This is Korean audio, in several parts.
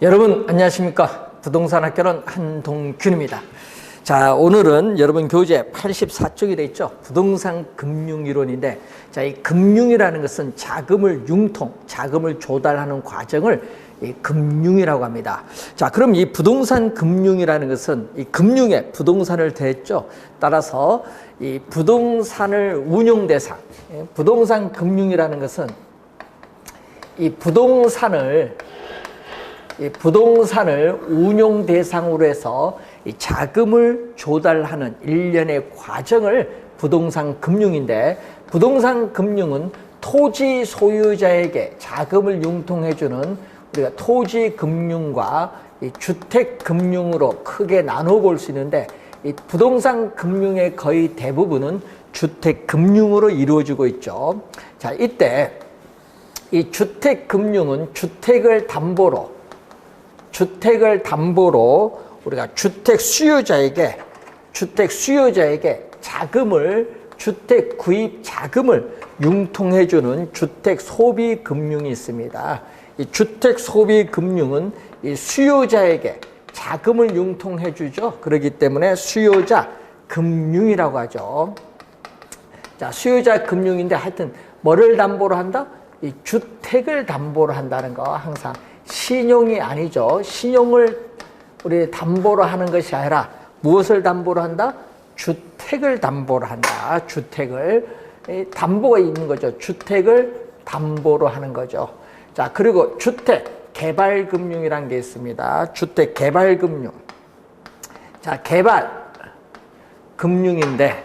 여러분 안녕하십니까? 부동산 학교는 한동균입니다. 자, 오늘은 여러분 교재 84쪽이 되어 있죠. 부동산 금융이론인데, 자, 이 금융이라는 것은 자금을 자금을 조달하는 과정을 이 금융이라고 합니다. 자, 그럼 이 부동산 금융이라는 것은 이 금융에 부동산을 더했죠. 따라서 이 부동산을 운용 대상, 부동산 금융이라는 것은 이 부동산을 운용 대상으로 해서 이 자금을 조달하는 일련의 과정을 부동산 금융인데, 부동산 금융은 토지 소유자에게 자금을 융통해주는 우리가 토지 금융과 이 주택 금융으로 크게 나눠 볼 수 있는데, 이 부동산 금융의 거의 대부분은 주택 금융으로 이루어지고 있죠. 자, 이때 이 주택 금융은 주택을 담보로 우리가 주택 수요자에게 주택 구입 자금을 융통해주는 주택 소비 금융이 있습니다. 이 주택 소비 금융은 이 수요자에게 자금을 융통해주죠. 그렇기 때문에 수요자 금융이라고 하죠. 자, 수요자 금융인데 하여튼 뭐를 담보로 한다? 이 주택을 담보로 한다는 거, 항상 신용이 아니죠. 신용을 우리 담보로 하는 것이 아니라 무엇을 담보로 한다? 주택을 담보로 한다. 주택을 담보가 있는 거죠. 주택을 담보로 하는 거죠. 자, 그리고 주택 개발 금융이라는 게 있습니다. 주택 개발 금융. 자, 개발 금융인데,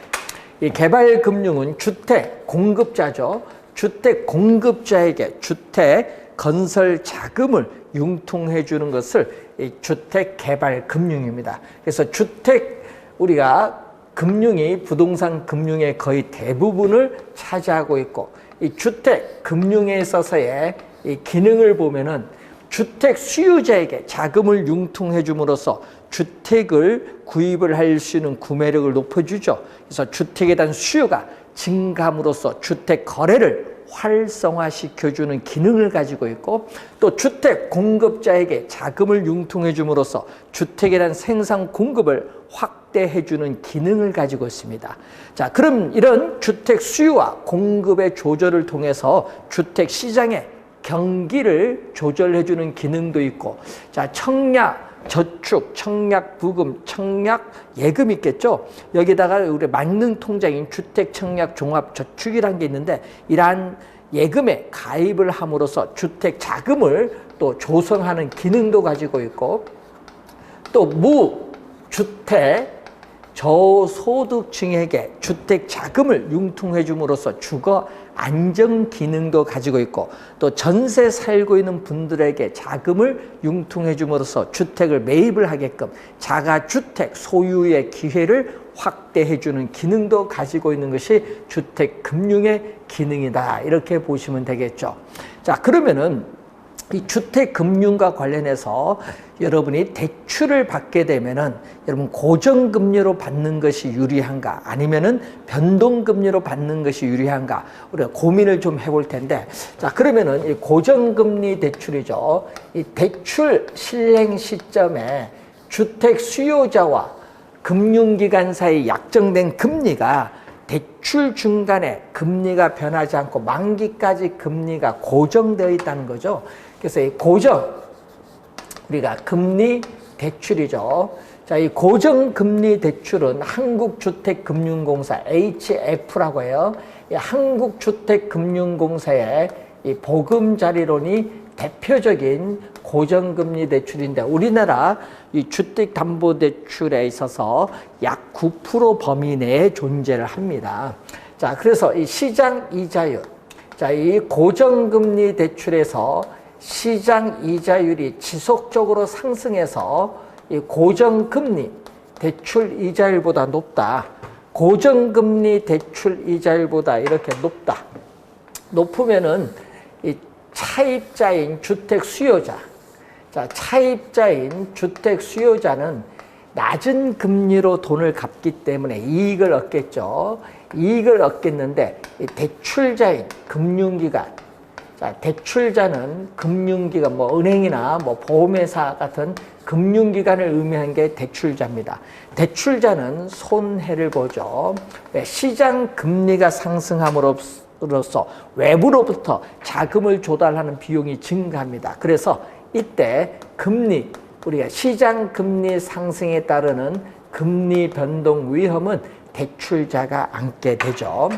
이 개발 금융은 주택 공급자죠. 주택 공급자에게 주택 건설 자금을 융통해 주는 것을 이 주택 개발 금융입니다. 그래서 우리가 금융이 부동산 금융의 거의 대부분을 차지하고 있고, 이 주택 금융에 있어서의 이 기능을 보면은 주택 수요자에게 자금을 융통해 줌으로써 주택을 구입을 할 수 있는 구매력을 높여주죠. 그래서 주택에 대한 수요가 증감으로써 주택 거래를 활성화시켜주는 기능을 가지고 있고, 또 주택 공급자에게 자금을 융통해 줌으로써 주택에 대한 생산 공급을 확대해주는 기능을 가지고 있습니다. 자, 그럼 이런 주택 수요와 공급의 조절을 통해서 주택 시장의 경기를 조절해주는 기능도 있고, 자, 청약 저축, 청약 부금, 청약 예금 있겠죠. 여기다가 우리 만능 통장인 주택 청약 종합 저축이라는 게 있는데, 이러한 예금에 가입을 함으로써 주택 자금을 또 조성하는 기능도 가지고 있고, 또 무주택 저소득층에게 주택 자금을 융통해 줌으로써 주거 안정 기능도 가지고 있고, 또 전세 살고 있는 분들에게 자금을 융통해 줌으로써 주택을 매입을 하게끔 자가주택 소유의 기회를 확대해 주는 기능도 가지고 있는 것이 주택 금융의 기능이다, 이렇게 보시면 되겠죠. 자, 그러면은 이 주택 금융과 관련해서 여러분이 대출을 받게 되면은 여러분 고정금리로 받는 것이 유리한가, 아니면은 변동금리로 받는 것이 유리한가, 우리가 고민을 좀 해볼 텐데, 자, 그러면은 이 고정금리 대출이죠. 이 대출 실행 시점에 주택 수요자와 금융기관 사이 약정된 금리가 대출 중간에 금리가 변하지 않고 만기까지 금리가 고정되어 있다는 거죠. 그래서 이 우리가 금리 대출이죠. 자, 이 고정금리 대출은 한국주택금융공사 HF라고 해요. 이 한국주택금융공사의 이 보금자리론이 대표적인 고정금리 대출인데, 우리나라 이 주택담보대출에 있어서 약 9% 범위 내에 존재를 합니다. 자, 그래서 이 시장 이자율, 자, 이 고정금리 대출에서 시장 이자율이 지속적으로 상승해서 이 고정금리 대출 이자율보다 높다. 고정금리 대출 이자율보다 이렇게 높으면은 이 차입자인 주택 수요자, 자, 차입자인 주택 수요자는 낮은 금리로 돈을 갚기 때문에 이익을 얻겠죠. 이익을 얻겠는데, 이 대출자인 금융기관, 자, 대출자는 금융기관, 뭐 은행이나 뭐 보험회사 같은 금융기관을 의미하는 게 대출자입니다. 대출자는 손해를 보죠. 시장 금리가 상승함으로써 외부로부터 자금을 조달하는 비용이 증가합니다. 그래서 이때 금리, 우리가 시장 금리 상승에 따르는 금리 변동 위험은 대출자가 안게 되죠.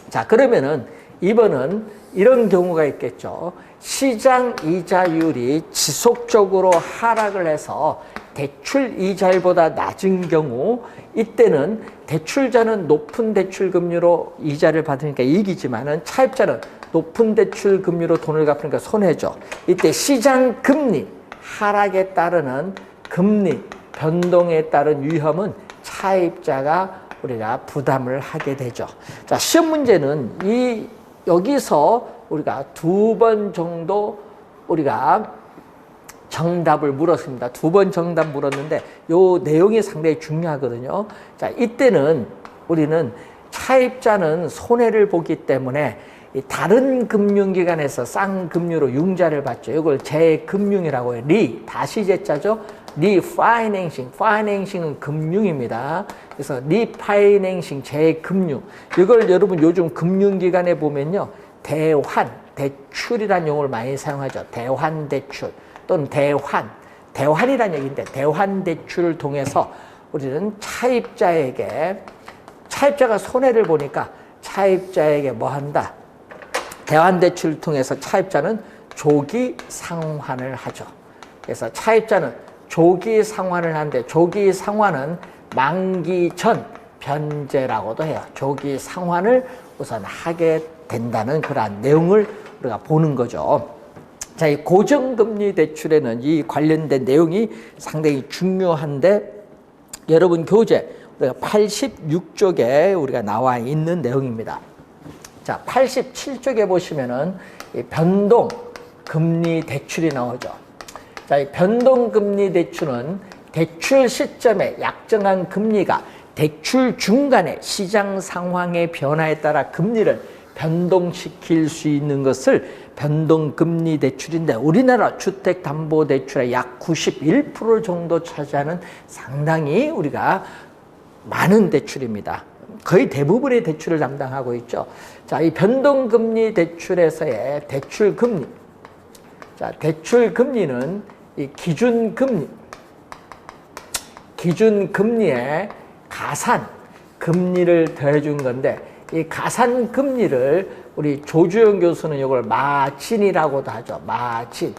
자, 그러면은 이번은 이런 경우가 있겠죠. 시장 이자율이 지속적으로 하락을 해서 대출 이자율보다 낮은 경우, 이때는 대출자는 높은 대출 금리로 이자를 받으니까 이익이지만은 차입자는 높은 대출 금리로 돈을 갚으니까 손해죠. 이때 시장 금리 하락에 따르는 금리 변동에 따른 위험은 차입자가 우리가 부담을 하게 되죠. 자, 시험 문제는 여기서 우리가 2번 정도 우리가 정답을 물었습니다. 2번 정답 물었는데 요 내용이 상당히 중요하거든요. 자, 이때는 우리는 차입자는 손해를 보기 때문에 다른 금융기관에서 쌍금융으로 융자를 받죠. 이걸 재금융이라고 해요. 다시 제자죠. 리파이낸싱, 파이낸싱은 금융입니다. 그래서 리파이낸싱, 재금융. 이걸 여러분 요즘 금융기관에 보면요, 대출이라는 용어를 많이 사용하죠. 대환대출 또는 대환이라는 얘기인데, 대환대출을 통해서 우리는 차입자가 손해를 보니까 차입자에게 뭐 한다? 대환대출을 통해서 차입자는 조기 상환을 하죠. 그래서 차입자는 조기 상환을 하는데, 조기 상환은 만기 전 변제라고도 해요. 조기 상환을 우선 하게 된다는 그러한 내용을 우리가 보는 거죠. 자, 이 고정금리 대출에는 이 관련된 내용이 상당히 중요한데, 여러분 교재 우리가 86쪽에 우리가 나와 있는 내용입니다. 자, 87쪽에 보시면은 이 변동금리 대출이 나오죠. 자, 이 변동금리 대출은 대출 시점에 약정한 금리가 대출 중간에 시장 상황의 변화에 따라 금리를 변동시킬 수 있는 것을 변동금리 대출인데, 우리나라 주택담보대출의 약 91% 정도 차지하는 상당히 우리가 많은 대출입니다. 거의 대부분의 대출을 담당하고 있죠. 자, 이 변동금리 대출에서의 대출금리. 자, 대출금리는 이 기준금리에 가산금리를 더해준 건데, 이 가산금리를 우리 조주영 교수는 이걸 마진이라고도 하죠. 마진.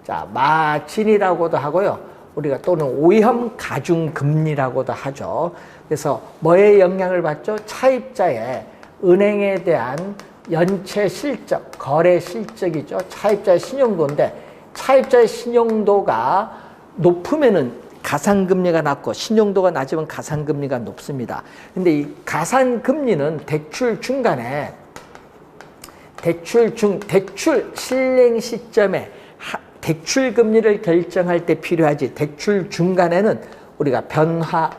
자, 마진이라고도 하고요. 우리가 또는 오염가중금리라고도 하죠. 그래서 뭐에 영향을 받죠? 차입자의 은행에 대한 연체 실적, 거래 실적이죠. 차입자의 신용도인데, 차입자의 신용도가 높으면은 가산금리가 낮고, 신용도가 낮으면 가산금리가 높습니다. 근데 이 가산금리는 대출 중간에 대출 실행 시점에 대출 금리를 결정할 때 필요하지, 대출 중간에는 우리가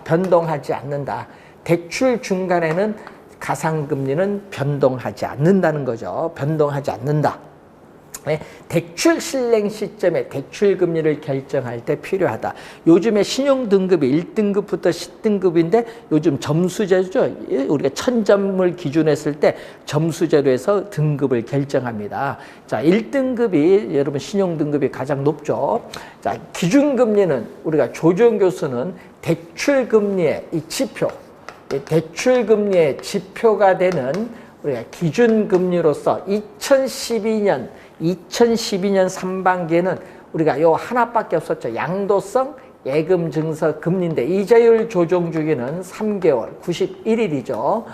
변동하지 않는다. 대출 중간에는 가산금리는 변동하지 않는다는 거죠. 변동하지 않는다. 대출 실행 시점에 대출 금리를 결정할 때 필요하다. 요즘에 신용등급이 1등급부터 10등급인데 요즘 점수제죠. 우리가 1000점을 기준으로 했을 때 점수제로 해서 등급을 결정합니다. 자, 1등급이 여러분 신용등급이 가장 높죠. 자, 기준금리는 우리가 조정 교수는 대출금리의 이 지표, 대출금리의 지표가 되는 우리가 기준금리로서 2012년 상반기에는 우리가 요 하나밖에 없었죠. 양도성 예금 증서 금리인데 이자율 조정 주기는 3개월 91일이죠.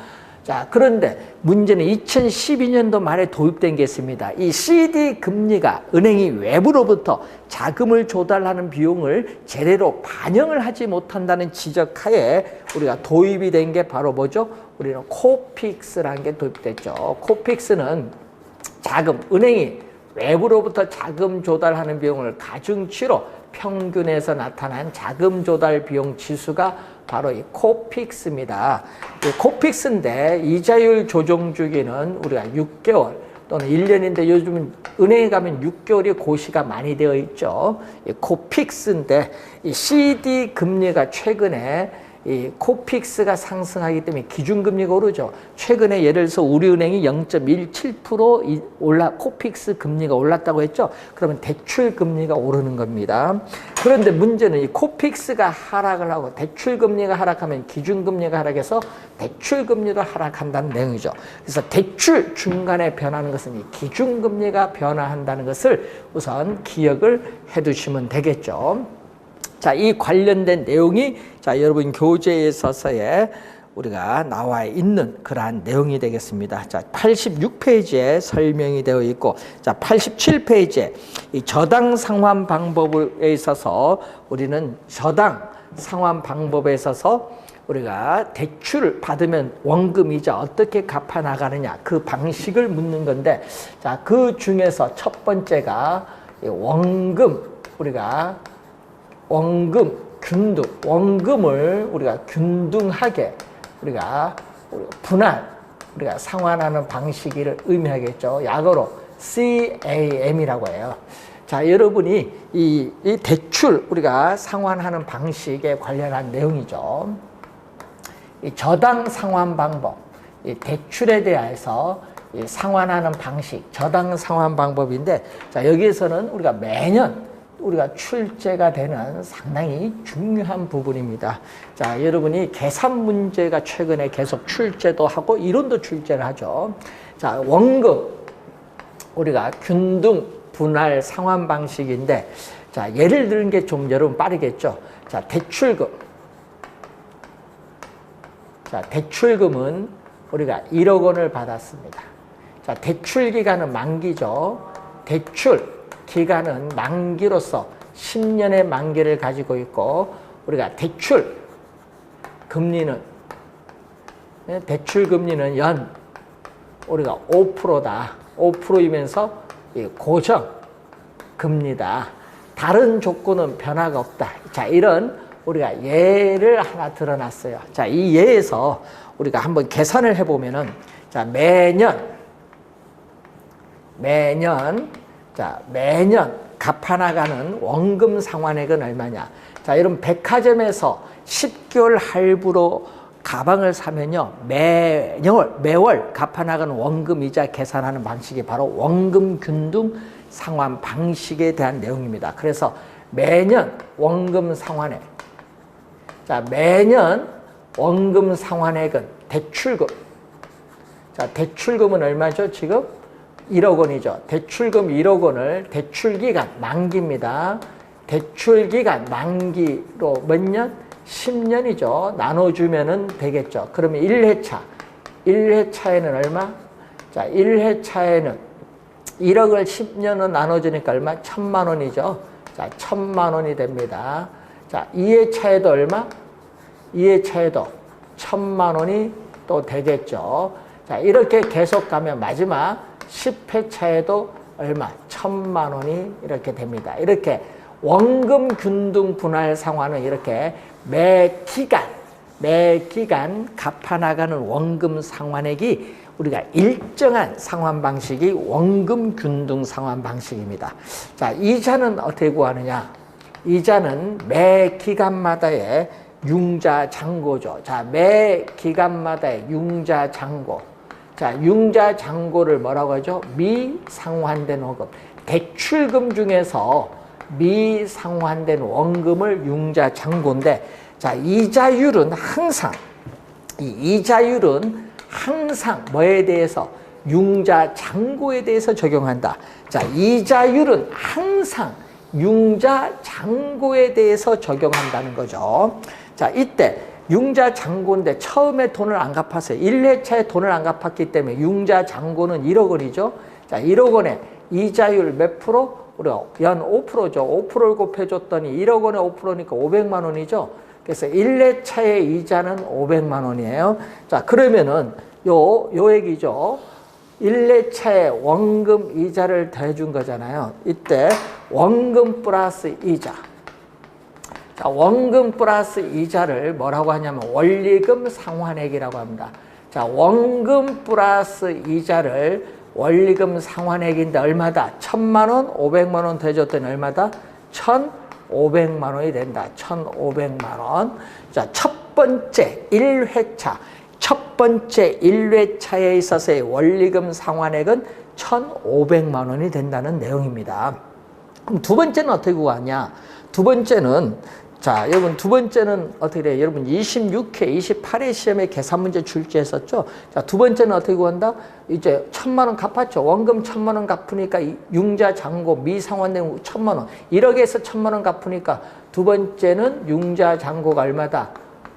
자, 그런데 문제는 2012년도 말에 도입된 게 있습니다. 이 CD 금리가 은행이 외부로부터 자금을 조달하는 비용을 제대로 반영을 하지 못한다는 지적하에 우리가 도입이 된 게 바로 뭐죠? 우리는 코픽스라는 게 도입됐죠. 코픽스는 은행이 외부로부터 자금 조달하는 비용을 가중치로 평균해서 나타난 자금 조달 비용 지수가 바로 이 코픽스입니다. 이 코픽스인데 이자율 조정 주기는 우리가 6개월, 또는 1년인데 요즘은 은행에 가면 6개월이 고시가 많이 되어 있죠. 이 코픽스인데 이 CD 금리가 최근에 이 코픽스가 상승하기 때문에 기준금리가 오르죠. 최근에 예를 들어서 우리은행이 0.17% 코픽스 금리가 올랐다고 했죠. 그러면 대출 금리가 오르는 겁니다. 그런데 문제는 이 코픽스가 하락을 하고 대출 금리가 하락하면 기준금리가 하락해서 대출 금리도 하락한다는 내용이죠. 그래서 대출 중간에 변하는 것은 이 기준금리가 변화한다는 것을 우선 기억을 해두시면 되겠죠. 자, 이 관련된 내용이 자, 여러분 교재에 있어서의 우리가 나와 있는 그러한 내용이 되겠습니다. 자, 86페이지에 설명이 되어 있고, 자, 87페이지에 이 저당 상환 방법에 있어서 우리는 저당 상환 방법에 있어서 우리가 대출을 받으면 원금이자 어떻게 갚아 나가느냐 그 방식을 묻는 건데, 자, 그 중에서 첫 번째가 원금 균등, 원금을 우리가 균등하게 우리가 우리가 상환하는 방식을 의미하겠죠. 약어로 CAM이라고 해요. 자, 여러분이 이 대출 우리가 상환하는 방식에 관련한 내용이죠. 이 저당 상환 방법, 이 대출에 대해서 이 상환하는 방식, 저당 상환 방법인데, 자, 여기에서는 우리가 매년 우리가 출제가 되는 상당히 중요한 부분입니다. 자, 여러분이 계산 문제가 최근에 계속 출제도 하고 이론도 출제를 하죠. 자, 원금 우리가 균등 분할 상환 방식인데, 자, 예를 드는 게 좀 여러분 빠르겠죠. 자, 대출금. 자, 대출금은 우리가 1억 원을 받았습니다. 자, 대출 기간은 만기죠. 대출 기간은 만기로서 10년의 만기를 가지고 있고, 우리가 대출 금리는 연 우리가 5%다. 5%이면서 고정 금리다. 다른 조건은 변화가 없다. 자, 이런 우리가 예를 하나 들어놨어요. 자, 이 예에서 우리가 한번 계산을 해보면은, 자, 매년 갚아나가는 원금 상환액은 얼마냐. 자, 여러분 백화점에서 10개월 할부로 가방을 사면요, 매월 갚아나가는 원금 이자 계산하는 방식이 바로 원금 균등 상환 방식에 대한 내용입니다. 그래서 매년 원금 상환액. 자, 매년 원금 상환액은 대출금. 자, 대출금은 얼마죠, 지금? 1억 원이죠. 대출금 1억 원을 대출기간 만기입니다. 대출기간 만기로 몇 년? 10년이죠. 나눠주면 되겠죠. 그러면 1회차에는 얼마? 자, 1회차에는 1억을 10년은 나눠주니까 얼마? 1,000만 원이죠. 자, 1,000만 원이 됩니다. 자, 2회차에도 얼마? 2회차에도 1,000만 원이 또 되겠죠. 자, 이렇게 계속 가면 마지막 10회차에도 얼마? 1,000만 원이 이렇게 됩니다. 이렇게 원금 균등 분할 상환은 이렇게 매 기간 갚아나가는 원금 상환액이 우리가 일정한 상환 방식이 원금 균등 상환 방식입니다. 자, 이자는 어떻게 구하느냐? 이자는 매 기간마다의 융자 잔고죠. 자, 매 기간마다의 융자 잔고. 자, 융자 잔고를 뭐라고 하죠? 미상환된 원금. 대출금 중에서 미상환된 원금을 융자 잔고인데, 자, 이자율은 항상 뭐에 대해서? 융자 잔고에 대해서 적용한다. 자, 이자율은 항상 융자 잔고에 대해서 적용한다는 거죠. 자, 이때 융자 잔고인데 처음에 돈을 안 갚았어요. 1회차에 돈을 안 갚았기 때문에 융자 잔고는 1억 원이죠. 자, 1억 원에 이자율 몇 프로? 우리가 연 5%죠. 5%를 곱해줬더니 1억 원에 5%니까 500만 원이죠. 그래서 1회차의 이자는 500만 원이에요. 자, 그러면은 요 얘기죠. 1회차에 원금 이자를 더해준 거잖아요. 이때 원금 플러스 이자. 자, 원금 플러스 이자를 뭐라고 하냐면 원리금 상환액이라고 합니다. 자, 원금 플러스 이자를 원리금 상환액인데 얼마다? 1,000만 원, 500만 원 더해줬더니 얼마다? 1,500만 원이 된다. 1,500만 원. 자, 첫 번째 1회차. 첫 번째 1회차에 있어서의 원리금 상환액은 1,500만 원이 된다는 내용입니다. 그럼 두 번째는 어떻게 구하냐? 두 번째는, 자, 여러분, 두 번째는 어떻게 돼요? 여러분, 26회, 28회 시험에 계산 문제 출제했었죠? 자, 두 번째는 어떻게 구한다? 이제 1,000만 원 갚았죠? 원금 1,000만 원 갚으니까 융자, 잔고, 미상환된 1,000만 원. 1억에서 1,000만 원 갚으니까 두 번째는 융자, 잔고가 얼마다?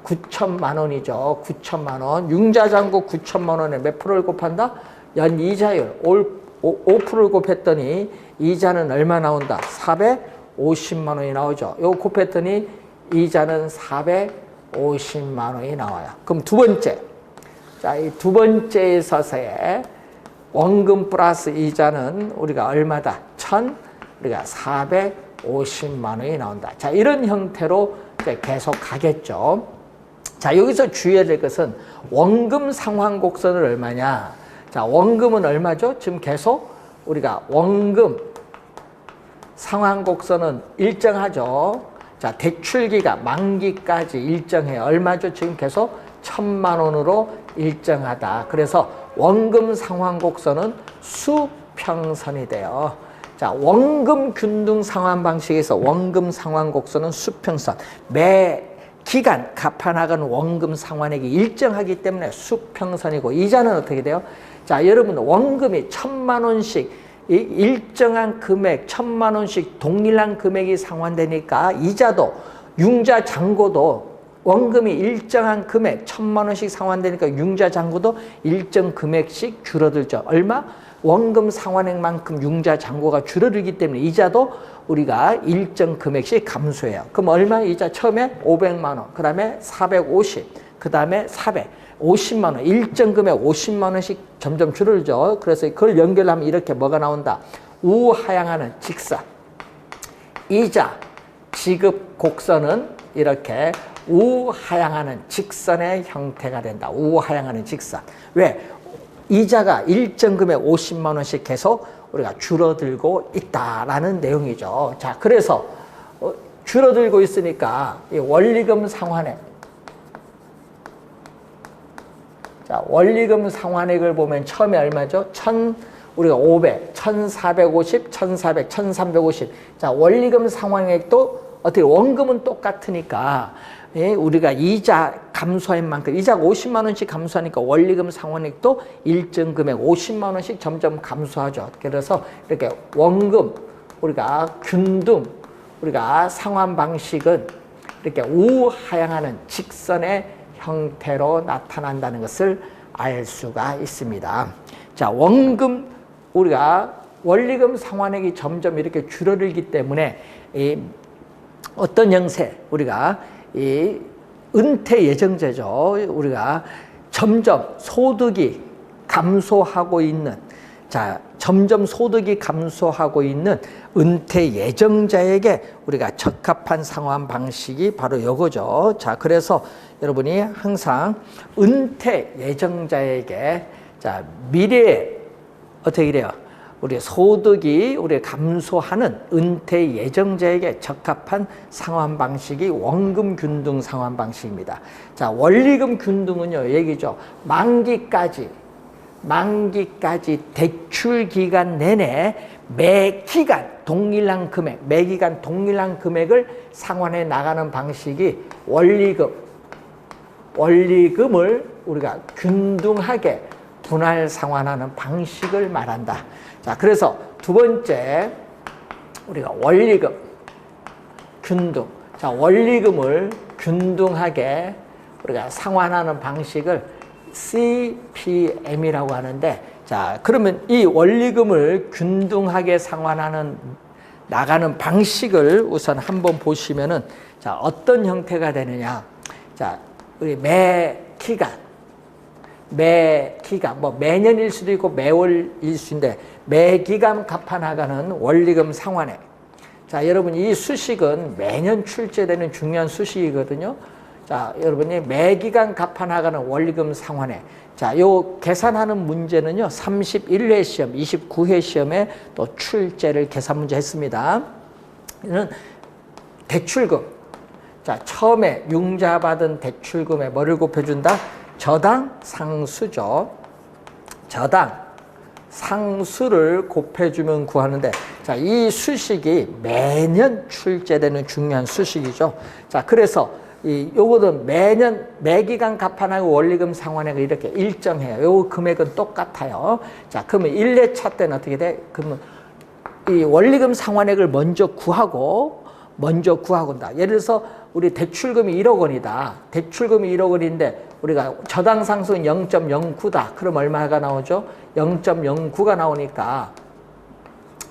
9,000만 원이죠. 9,000만 원. 융자, 잔고 9,000만 원에 몇 프로를 곱한다? 연 이자율 5%를 곱했더니 이자는 얼마 나온다? 450만 원이 나오죠. 요거 곱했더니 이자는 450만 원이 나와요. 그럼 두 번째. 자, 이 두 번째에 있어서의 원금 플러스 이자는 우리가 얼마다? 우리가 450만 원이 나온다. 자, 이런 형태로 이제 계속 가겠죠. 자, 여기서 주의해야 될 것은 원금 상환 곡선은 얼마냐? 자, 원금은 얼마죠? 지금 계속 우리가 원금 상환 곡선은 일정하죠. 자, 대출기가 만기까지 일정해요. 얼마죠? 지금 계속 1,000만 원으로 일정하다. 그래서 원금 상환 곡선은 수평선이 돼요. 자, 원금 균등 상환 방식에서 원금 상환 곡선은 수평선. 매 기간 갚아나가는 원금 상환액이 일정하기 때문에 수평선이고, 이자는 어떻게 돼요? 자, 여러분, 원금이 1,000만 원씩 일정한 금액 1,000만 원씩 동일한 금액이 상환되니까 이자도 융자 잔고도 원금이 일정한 금액 1,000만 원씩 상환되니까 융자 잔고도 일정 금액씩 줄어들죠. 얼마? 원금 상환액만큼 융자 잔고가 줄어들기 때문에 이자도 우리가 일정 금액씩 감소해요. 그럼 얼마? 이자 처음에 500만 원, 그 다음에 450, 그 다음에 450만 원, 일정 금액 50만 원씩 점점 줄어들죠. 그래서 그걸 연결하면 이렇게 뭐가 나온다? 우하향하는 직선. 이자 지급 곡선은 이렇게 우하향하는 직선의 형태가 된다. 우하향하는 직선. 왜? 이자가 일정 금액 50만 원씩 계속 우리가 줄어들고 있다라는 내용이죠. 자, 그래서 줄어들고 있으니까 이 원리금 상환액. 자, 원리금 상환액을 보면 처음에 얼마죠? 우리가 500, 1,450, 1,400, 1,350. 자, 원리금 상환액도 어떻게 원금은 똑같으니까 우리가 이자 감소한 만큼 이자가 50만 원씩 감소하니까 원리금 상환액도 일정 금액 50만 원씩 점점 감소하죠. 그래서 이렇게 원금 우리가 균등 우리가 상환 방식은 이렇게 우하향하는 직선의 형태로 나타난다는 것을 알 수가 있습니다. 자, 원금 우리가 원리금 상환액이 점점 이렇게 줄어들기 때문에 어떤 형태 우리가 이 은퇴 예정제죠. 우리가 점점 소득이 감소하고 있는, 자, 점점 소득이 감소하고 있는 은퇴 예정자에게 우리가 적합한 상환 방식이 바로 이거죠. 자, 그래서 여러분이 항상 은퇴 예정자에게, 자, 미래에 어떻게 돼요? 우리 소득이 우리 감소하는 은퇴 예정자에게 적합한 상환 방식이 원금 균등 상환 방식입니다. 자, 원리금 균등은요, 얘기죠. 만기까지 대출 기간 내내 매 기간 동일한 금액을 상환해 나가는 방식이 원리금을 우리가 균등하게 분할 상환하는 방식을 말한다. 자, 그래서 두 번째 우리가 원리금 균등. 자, 원리금을 균등하게 우리가 상환하는 방식을 CPM이라고 하는데, 자, 그러면 이 원리금을 균등하게 상환하는 나가는 방식을 우선 한번 보시면은, 자, 어떤 형태가 되느냐. 자, 우리 매 기간, 뭐 매년일 수도 있고 매월일 수 있는데 매 기간 갚아나가는 원리금 상환액. 자, 여러분, 이 수식은 매년 출제되는 중요한 수식이거든요. 자, 여러분이 매기간 갚아 나가는 원리금 상환액. 자, 요 계산하는 문제는요, 31회 시험, 29회 시험에 또 출제를 계산 문제 했습니다. 이는 대출금. 자, 처음에 융자 받은 대출금에 뭐를 곱해준다? 저당 상수죠. 저당 상수를 곱해주면 구하는데, 자, 이 수식이 매년 출제되는 중요한 수식이죠. 자, 그래서 요거는 매년 매기간 갚아나가고 원리금 상환액을 이렇게 일정해요. 요 금액은 똑같아요. 자, 그러면 1회차 때는 어떻게 돼? 그러면 이 원리금 상환액을 먼저 구하건다. 예를 들어서 우리 대출금이 1억 원이다. 대출금이 1억 원인데 우리가 저당 상수는 0.09다. 그럼 얼마가 나오죠? 0.09가 나오니까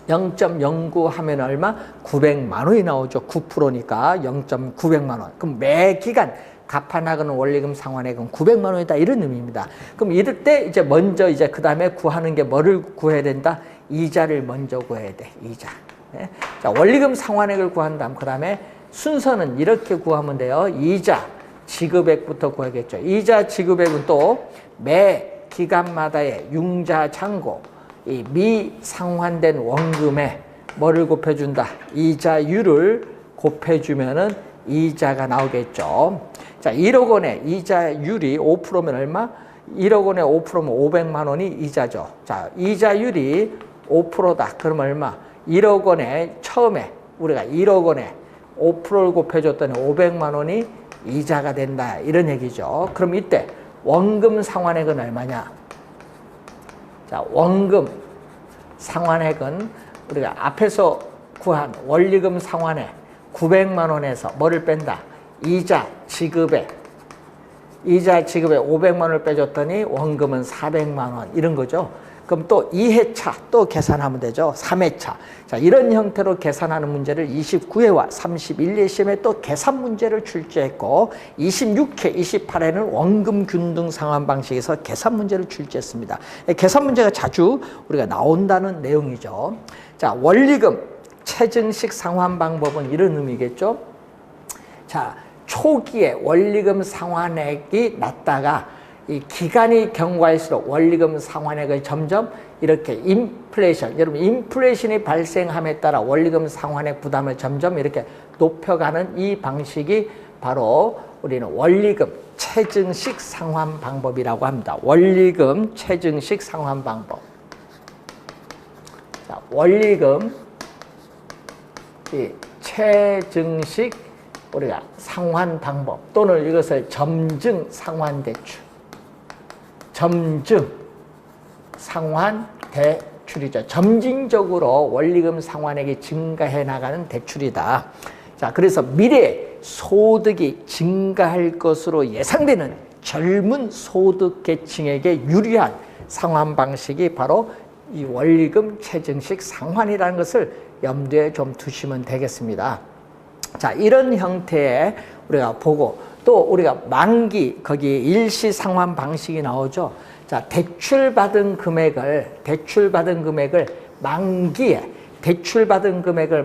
0.09 하면 얼마? 900만 원이 나오죠. 9%니까 0.900만 원. 그럼 매 기간 갚아 나가는 원리금 상환액은 900만 원이다. 이런 의미입니다. 그럼 이럴 때 이제 먼저 이제 그 다음에 구하는 게 뭐를 구해야 된다? 이자를 먼저 구해야 돼. 이자. 네. 자, 원리금 상환액을 구한 다음 그 다음에 순서는 이렇게 구하면 돼요. 이자 지급액부터 구하겠죠. 이자 지급액은 또 매 기간마다의 융자 잔고, 이 미상환된 원금에 뭐를 곱해준다? 이자율을 곱해주면은 이자가 나오겠죠. 자, 1억 원의 이자율이 5%면 얼마? 1억 원에 5%면 500만 원이 이자죠. 자, 이자율이 5%다. 그럼 얼마? 1억 원에 처음에 우리가 1억 원에 5%를 곱해줬더니 500만 원이 이자가 된다. 이런 얘기죠. 그럼 이때 원금 상환액은 얼마냐? 자, 원금 상환액은 우리가 앞에서 구한 원리금 상환액 900만 원에서 뭐를 뺀다? 이자 지급액. 이자 지급액 500만 원을 빼줬더니 원금은 400만 원 이런 거죠. 그럼 또 2회차 또 계산하면 되죠. 3회차. 자, 이런 형태로 계산하는 문제를 29회와 31회 시험에 또 계산 문제를 출제했고 26회, 28회는 원금 균등 상환 방식에서 계산 문제를 출제했습니다. 계산 문제가 자주 우리가 나온다는 내용이죠. 자, 원리금 체증식 상환 방법은 이런 의미겠죠. 자, 초기에 원리금 상환액이 낮다가 이 기간이 경과할수록 원리금 상환액을 점점 이렇게 인플레이션, 여러분 인플레이션이 발생함에 따라 원리금 상환액 부담을 점점 이렇게 높여가는 이 방식이 바로 우리는 원리금 체증식 상환 방법이라고 합니다. 원리금 체증식 상환 방법. 자, 원리금 이 체증식 우리가 상환 방법 또는 이것을 점증 상환 대출. 점증 상환 대출이죠. 점진적으로 원리금 상환액이 증가해 나가는 대출이다. 자, 그래서 미래에 소득이 증가할 것으로 예상되는 젊은 소득 계층에게 유리한 상환 방식이 바로 이 원리금 체증식 상환이라는 것을 염두에 좀 두시면 되겠습니다. 자, 이런 형태의 우리가 보고 또 우리가 만기 거기 일시 상환 방식이 나오죠. 자, 대출받은 금액을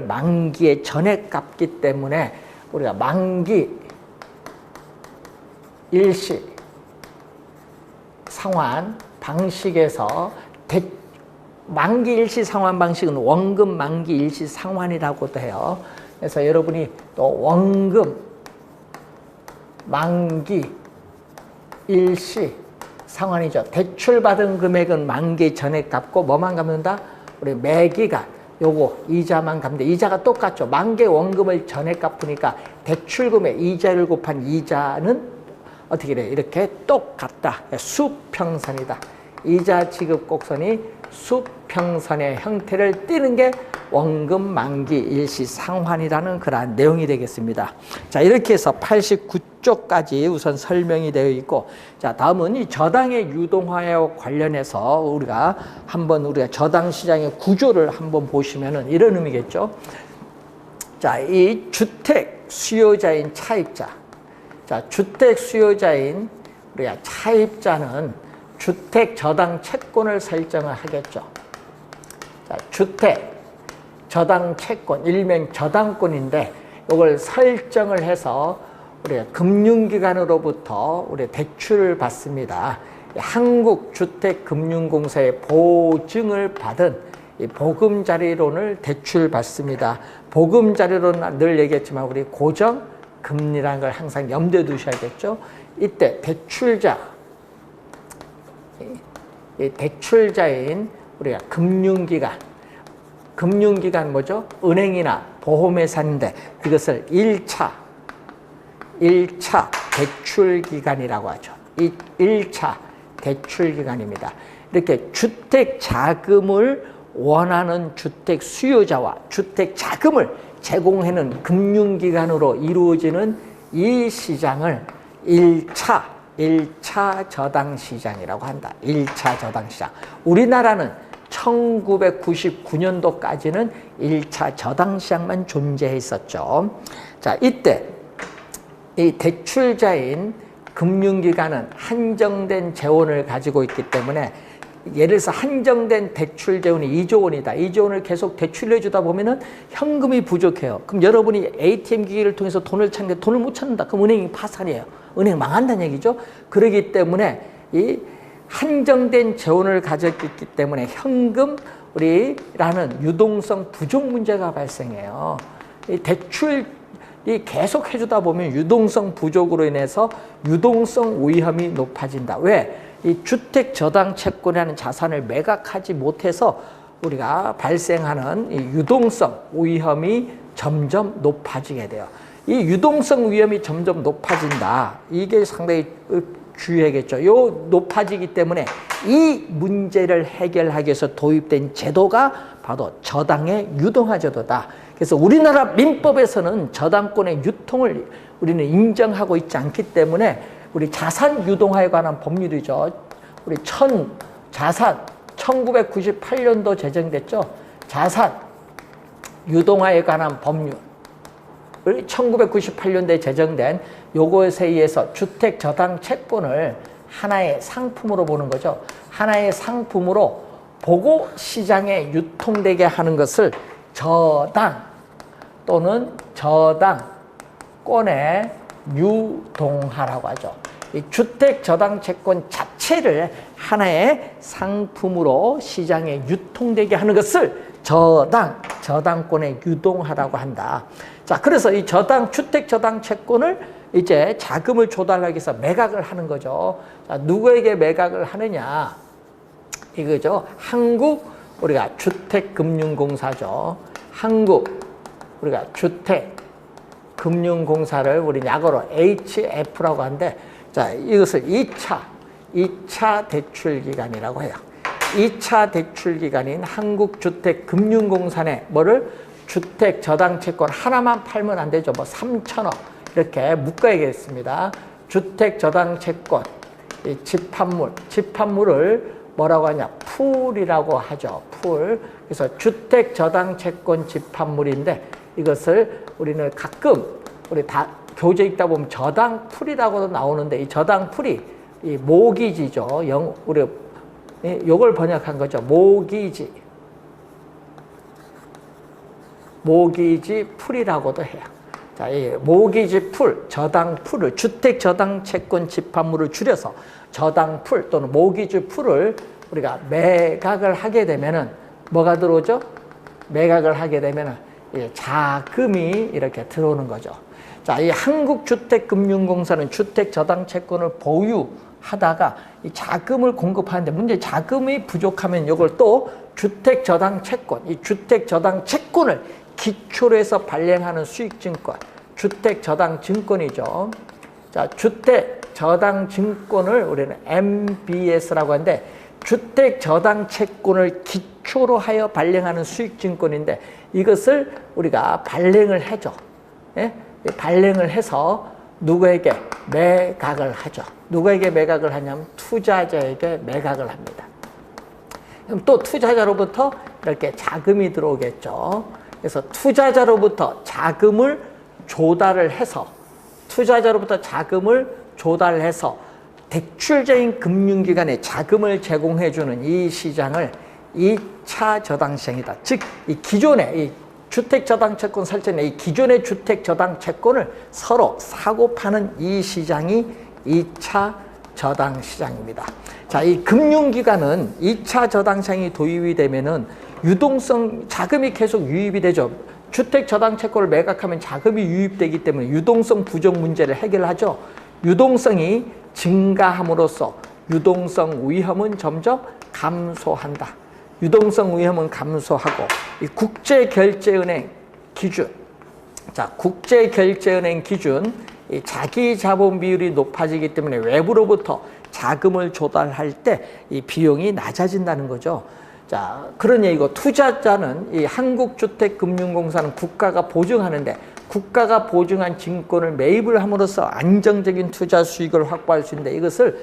만기에 전액 갚기 때문에 우리가 만기 일시 상환 방식에서 만기 일시 상환 방식은 원금 만기 일시 상환이라고도 해요. 그래서 여러분이 또 원금 만기 일시 상환이죠. 대출받은 금액은 만기 전액 갚고 뭐만 갚는다? 우리 매기간 요거 이자만 갚는데 이자가 똑같죠. 만기 원금을 전액 갚으니까 대출금의 이자를 곱한 이자는 어떻게 돼? 이렇게 똑같다. 수평선이다. 이자 지급 곡선이 수평선의 형태를 띠는 게 원금 만기 일시 상환이라는 그러한 내용이 되겠습니다. 자, 이렇게 해서 89쪽까지 우선 설명이 되어 있고, 자, 다음은 이 저당의 유동화와 관련해서 우리가 저당 시장의 구조를 한번 보시면은 이런 의미겠죠. 자, 이 주택 수요자인 차입자. 자, 주택 수요자인 우리가 차입자는 주택 저당 채권을 설정을 하겠죠. 자, 주택 저당 채권, 일명 저당권인데 이걸 설정을 해서 우리가 금융기관으로부터 우리 대출을 받습니다. 한국주택금융공사의 보증을 받은 이 보금자리론을 대출받습니다. 보금자리론은 늘 얘기했지만 우리 고정금리라는 걸 항상 염두에 두셔야겠죠. 이때 대출자인 우리가 금융기관 뭐죠? 은행이나 보험회사인데 이것을 1차 대출기관이라고 하죠. 이 1차 대출기관입니다. 이렇게 주택자금을 원하는 주택 수요자와 주택 자금을 제공하는 금융기관으로 이루어지는 이 시장을 1차 저당시장이라고 한다. 1차 저당시장. 우리나라는 1999년도까지는 1차 저당시장만 존재했었죠. 자, 이때 이 대출자인 금융기관은 한정된 재원을 가지고 있기 때문에 예를 들어서 한정된 대출 재원이 2조 원이다. 2조 원을 계속 대출해 주다 보면은 현금이 부족해요. 그럼 여러분이 ATM 기기를 통해서 돈을 찾는데 돈을 못 찾는다. 그럼 은행이 파산이에요. 은행 망한다는 얘기죠. 그렇기 때문에 이 한정된 재원을 가졌기 때문에 현금이라는 유동성 부족 문제가 발생해요. 이 대출이 계속 해주다 보면 유동성 부족으로 인해서 유동성 위험이 높아진다. 왜? 이 주택 저당 채권이라는 자산을 매각하지 못해서 우리가 발생하는 이 유동성 위험이 점점 높아지게 돼요. 이 유동성 위험이 점점 높아진다. 이게 상당히 주의해야겠죠. 요 높아지기 때문에 이 문제를 해결하기 위해서 도입된 제도가 바로 저당의 유동화 제도다. 그래서 우리나라 민법에서는 저당권의 유통을 우리는 인정하고 있지 않기 때문에 우리 자산 유동화에 관한 법률이죠. 우리 자산 1998년도 제정됐죠. 자산 유동화에 관한 법률. 1998년도에 제정된 요것에 의해서 주택 저당 채권을 하나의 상품으로 보는 거죠. 하나의 상품으로 보고 시장에 유통되게 하는 것을 저당 또는 저당권의 유동화라고 하죠. 이 주택 저당 채권 자체를 하나의 상품으로 시장에 유통되게 하는 것을 저당권의 유동화라고 한다. 자, 그래서 이 주택 저당 채권을 이제 자금을 조달하기 위해서 매각을 하는 거죠. 자, 누구에게 매각을 하느냐? 이거죠. 우리가 주택금융공사죠. 우리가 주택금융공사를 우리 약어로 HF라고 하는데, 자, 이것을 2차 대출기관이라고 해요. 2차 대출기관인 한국주택금융공사에 뭐를 주택 저당 채권 하나만 팔면 안 되죠. 뭐 3천억 이렇게 묶어야겠습니다. 주택 저당 채권, 이 집합물을 뭐라고 하냐? 풀이라고 하죠. 풀. 그래서 주택 저당 채권 집합물인데 이것을 우리는 가끔 우리 다 교재 읽다 보면 저당 풀이라고도 나오는데 이 저당 풀이 이 모기지죠. 우리 요걸 번역한 거죠. 모기지 풀이라고도 해요. 자, 이 모기지 풀, 저당 풀을 주택 저당 채권 집합물을 줄여서 저당 풀 또는 모기지 풀을 우리가 매각을 하게 되면은 뭐가 들어오죠? 매각을 하게 되면은 자금이 이렇게 들어오는 거죠. 자, 이 한국주택금융공사는 주택 저당 채권을 보유하다가 이 자금을 공급하는데 문제 자금이 부족하면 이걸 또 주택 저당 채권, 이 주택 저당 채권을 기초로 해서 발행하는 수익증권, 주택 저당 증권이죠. 자, 주택 저당 증권을 우리는 MBS라고 하는데 주택 저당 채권을 기초로 하여 발행하는 수익증권인데 이것을 우리가 발행을 해줘. 예? 발행을 해서 누구에게 매각을 하죠. 누구에게 매각을 하냐면 투자자에게 매각을 합니다. 그럼 또 투자자로부터 이렇게 자금이 들어오겠죠. 그래서 투자자로부터 자금을 조달을 해서 대출자인 금융기관에 자금을 제공해주는 이 시장을 2차 저당시장이다. 즉, 이 기존의 이 주택저당채권 설정에 이 기존의 주택저당채권을 서로 사고 파는 이 시장이 2차 저당시장입니다. 자, 이 금융기관은 2차 저당시장이 도입이 되면은 유동성 자금이 계속 유입이 되죠. 주택저당채권을 매각하면 자금이 유입되기 때문에 유동성 부족 문제를 해결하죠. 유동성이 증가함으로써 유동성 위험은 점점 감소한다. 유동성 위험은 감소하고 이 국제결제은행 기준, 자, 국제결제은행 기준 이 자기 자본 비율이 높아지기 때문에 외부로부터 자금을 조달할 때 이 비용이 낮아진다는 거죠. 자, 그런 얘기고 투자자는 이 한국주택금융공사는 국가가 보증하는데 국가가 보증한 증권을 매입을 함으로써 안정적인 투자 수익을 확보할 수 있는데 이것을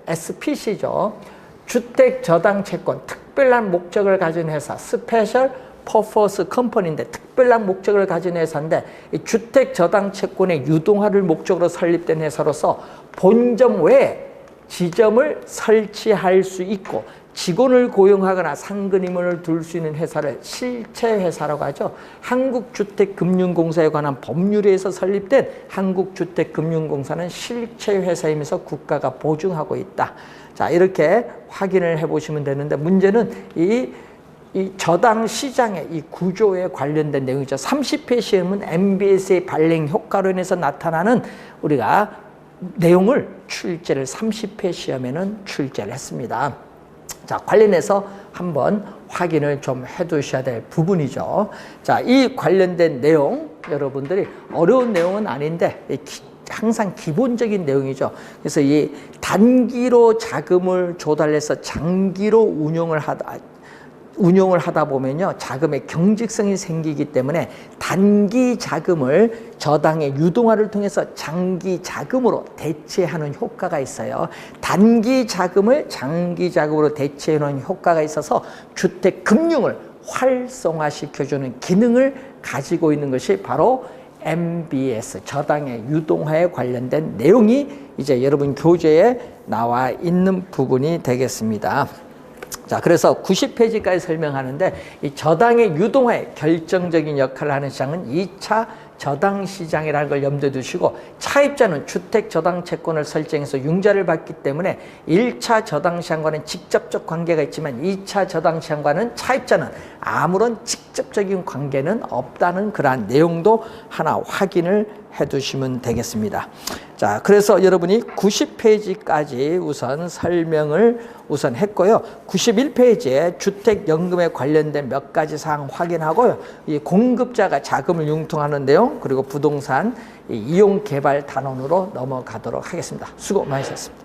SPC죠. 주택저당채권, 특별한 목적을 가진 회사, 스페셜 퍼포스 컴퍼니인데 특별한 목적을 가진 회사인데 이 주택저당채권의 유동화를 목적으로 설립된 회사로서 본점 외에 지점을 설치할 수 있고 직원을 고용하거나 상근임원을 둘 수 있는 회사를 실체회사라고 하죠. 한국주택금융공사에 관한 법률에서 설립된 한국주택금융공사는 실체회사이면서 국가가 보증하고 있다. 자, 이렇게 확인을 해보시면 되는데 문제는 이 저당 시장의 이 구조에 관련된 내용이죠. 30회 시험은 MBS의 발행 효과로 인해서 나타나는 우리가 내용을 출제를 30회 시험에는 출제를 했습니다. 자, 관련해서 한번 확인을 좀 해두셔야 될 부분이죠. 자, 이 관련된 내용 여러분들이 어려운 내용은 아닌데 항상 기본적인 내용이죠. 그래서 이 단기로 자금을 조달해서 장기로 운용을 하다 보면요, 자금의 경직성이 생기기 때문에 단기 자금을 저당의 유동화를 통해서 장기 자금으로 대체하는 효과가 있어요. 단기 자금을 장기 자금으로 대체하는 효과가 있어서 주택 금융을 활성화시켜주는 기능을 가지고 있는 것이 바로 MBS, 저당의 유동화에 관련된 내용이 이제 여러분 교재에 나와 있는 부분이 되겠습니다. 자, 그래서 90페이지까지 설명하는데 이 저당의 유동화에 결정적인 역할을 하는 시장은 2차 저당 시장이라는 걸 염두에 두시고 차입자는 주택 저당 채권을 설정해서 융자를 받기 때문에 1차 저당 시장과는 직접적 관계가 있지만 2차 저당 시장과는 차입자는 아무런 직접적인 관계는 없다는 그러한 내용도 하나 확인을 해 두시면 되겠습니다. 자, 그래서 여러분이 90페이지까지 우선 설명을 우선 했고요. 91페이지에 주택연금에 관련된 몇 가지 사항 확인하고요. 이 공급자가 자금을 융통하는 내용, 그리고 부동산 이용 개발 단원으로 넘어가도록 하겠습니다. 수고 많으셨습니다.